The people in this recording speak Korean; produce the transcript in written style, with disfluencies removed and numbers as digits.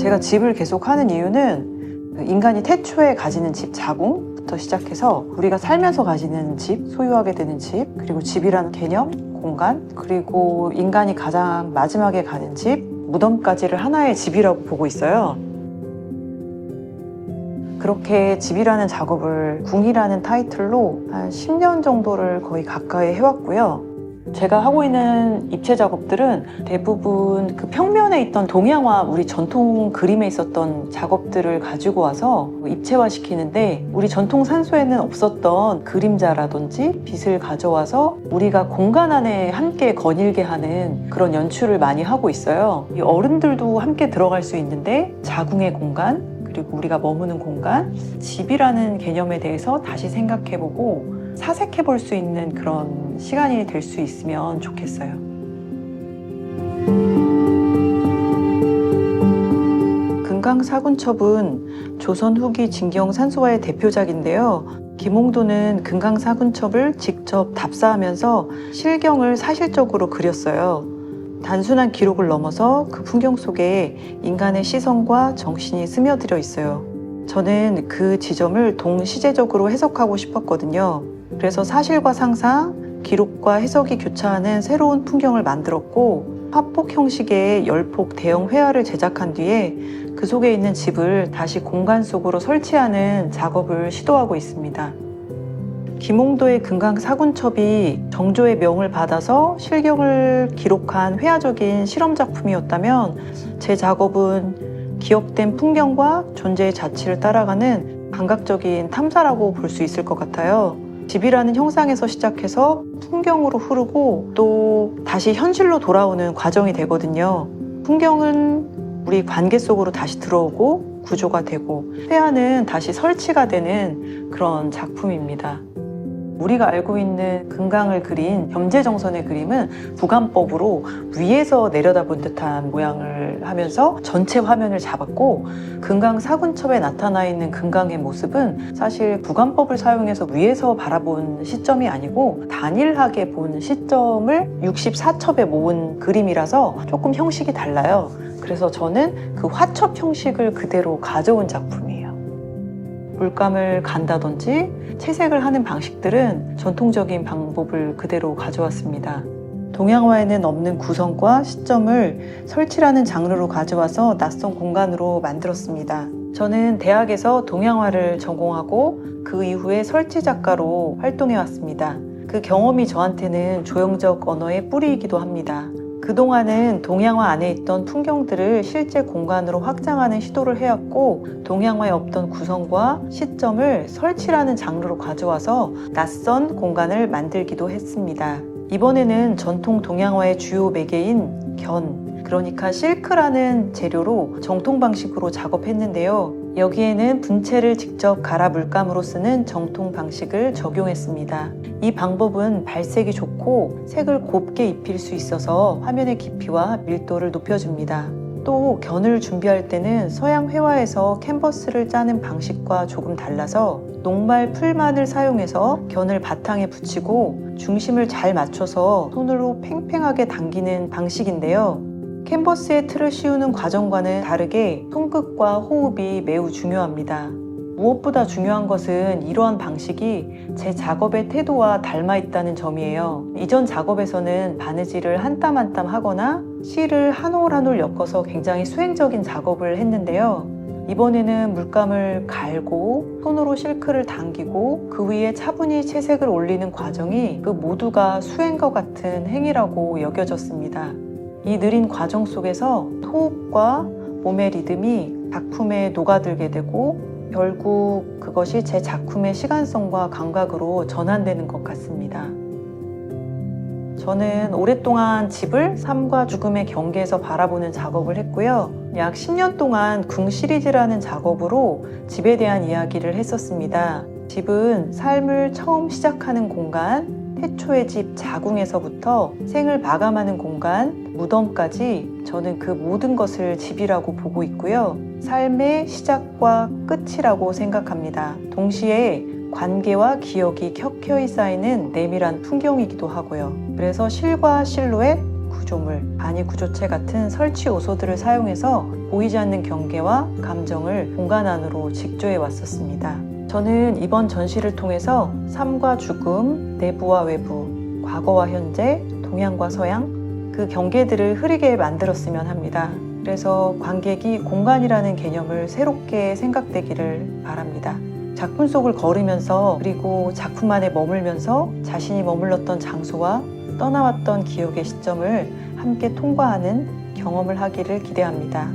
제가 집을 계속 하는 이유는 인간이 태초에 가지는 집, 자궁부터 시작해서 우리가 살면서 가지는 집, 소유하게 되는 집, 그리고 집이라는 개념, 공간, 그리고 인간이 가장 마지막에 가는 집, 무덤까지를 하나의 집이라고 보고 있어요. 그렇게 집이라는 작업을 궁이라는 타이틀로 한 10년 정도를 거의 가까이 해왔고요. 제가 하고 있는 입체 작업들은 대부분 그 평면에 있던 동양화, 우리 전통 그림에 있었던 작업들을 가지고 와서 입체화 시키는데, 우리 전통 산소에는 없었던 그림자라든지 빛을 가져와서 우리가 공간 안에 함께 거닐게 하는 그런 연출을 많이 하고 있어요. 이 어른들도 함께 들어갈 수 있는데 자궁의 공간, 그리고 우리가 머무는 공간, 집이라는 개념에 대해서 다시 생각해보고 사색해 볼 수 있는 그런 시간이 될 수 있으면 좋겠어요. 금강사군첩은 조선 후기 진경산소화의 대표작인데요. 김홍도는 금강사군첩을 직접 답사하면서 실경을 사실적으로 그렸어요. 단순한 기록을 넘어서 그 풍경 속에 인간의 시선과 정신이 스며들어 있어요. 저는 그 지점을 동시대적으로 해석하고 싶었거든요. 그래서 사실과 상상, 기록과 해석이 교차하는 새로운 풍경을 만들었고, 화폭 형식의 열폭 대형 회화를 제작한 뒤에 그 속에 있는 집을 다시 공간 속으로 설치하는 작업을 시도하고 있습니다. 김홍도의 금강사군첩이 정조의 명을 받아서 실경을 기록한 회화적인 실험작품이었다면, 제 작업은 기억된 풍경과 존재의 자취를 따라가는 감각적인 탐사라고 볼 수 있을 것 같아요. 집이라는 형상에서 시작해서 풍경으로 흐르고 또 다시 현실로 돌아오는 과정이 되거든요. 풍경은 우리 관계 속으로 다시 들어오고 구조가 되고, 회화는 다시 설치가 되는 그런 작품입니다. 우리가 알고 있는 금강을 그린 겸재정선의 그림은 부감법으로 위에서 내려다본 듯한 모양을 하면서 전체 화면을 잡았고, 금강사군첩에 나타나 있는 금강의 모습은 사실 부감법을 사용해서 위에서 바라본 시점이 아니고 단일하게 본 시점을 64첩에 모은 그림이라서 조금 형식이 달라요. 그래서 저는 그 화첩 형식을 그대로 가져온 작품이에요. 물감을 간다든지 채색을 하는 방식들은 전통적인 방법을 그대로 가져왔습니다. 동양화에는 없는 구성과 시점을 설치라는 장르로 가져와서 낯선 공간으로 만들었습니다. 저는 대학에서 동양화를 전공하고 그 이후에 설치 작가로 활동해왔습니다. 그 경험이 저한테는 조형적 언어의 뿌리이기도 합니다. 그동안은 동양화 안에 있던 풍경들을 실제 공간으로 확장하는 시도를 해왔고, 동양화에 없던 구성과 시점을 설치라는 장르로 가져와서 낯선 공간을 만들기도 했습니다. 이번에는 전통 동양화의 주요 매개인 견, 그러니까 실크라는 재료로 정통 방식으로 작업했는데요. 여기에는 분체를 직접 갈아 물감으로 쓰는 정통 방식을 적용했습니다. 이 방법은 발색이 좋고 색을 곱게 입힐 수 있어서 화면의 깊이와 밀도를 높여줍니다. 또 견을 준비할 때는 서양 회화에서 캔버스를 짜는 방식과 조금 달라서 녹말 풀만을 사용해서 견을 바탕에 붙이고 중심을 잘 맞춰서 손으로 팽팽하게 당기는 방식인데요. 캔버스에 틀을 씌우는 과정과는 다르게 손끝과 호흡이 매우 중요합니다. 무엇보다 중요한 것은 이러한 방식이 제 작업의 태도와 닮아 있다는 점이에요. 이전 작업에서는 바느질을 한 땀 한 땀 하거나 실을 한 올 한 올 엮어서 굉장히 수행적인 작업을 했는데요. 이번에는 물감을 갈고 손으로 실크를 당기고 그 위에 차분히 채색을 올리는 과정이 그 모두가 수행과 같은 행위라고 여겨졌습니다. 이 느린 과정 속에서 호흡과 몸의 리듬이 작품에 녹아들게 되고 결국 그것이 제 작품의 시간성과 감각으로 전환되는 것 같습니다. 저는 오랫동안 집을 삶과 죽음의 경계에서 바라보는 작업을 했고요. 약 10년 동안 궁 시리즈라는 작업으로 집에 대한 이야기를 했었습니다. 집은 삶을 처음 시작하는 공간, 태초의 집 자궁에서부터 생을 마감하는 공간, 무덤까지 저는 그 모든 것을 집이라고 보고 있고요. 삶의 시작과 끝이라고 생각합니다. 동시에 관계와 기억이 켜켜이 쌓이는 내밀한 풍경이기도 하고요. 그래서 실과 실루엣, 구조물, 반이 구조체 같은 설치 요소들을 사용해서 보이지 않는 경계와 감정을 공간 안으로 직조해 왔었습니다. 저는 이번 전시를 통해서 삶과 죽음, 내부와 외부, 과거와 현재, 동양과 서양, 그 경계들을 흐리게 만들었으면 합니다. 그래서 관객이 공간이라는 개념을 새롭게 생각되기를 바랍니다. 작품 속을 걸으면서 그리고 작품 안에 머물면서 자신이 머물렀던 장소와 떠나왔던 기억의 시점을 함께 통과하는 경험을 하기를 기대합니다.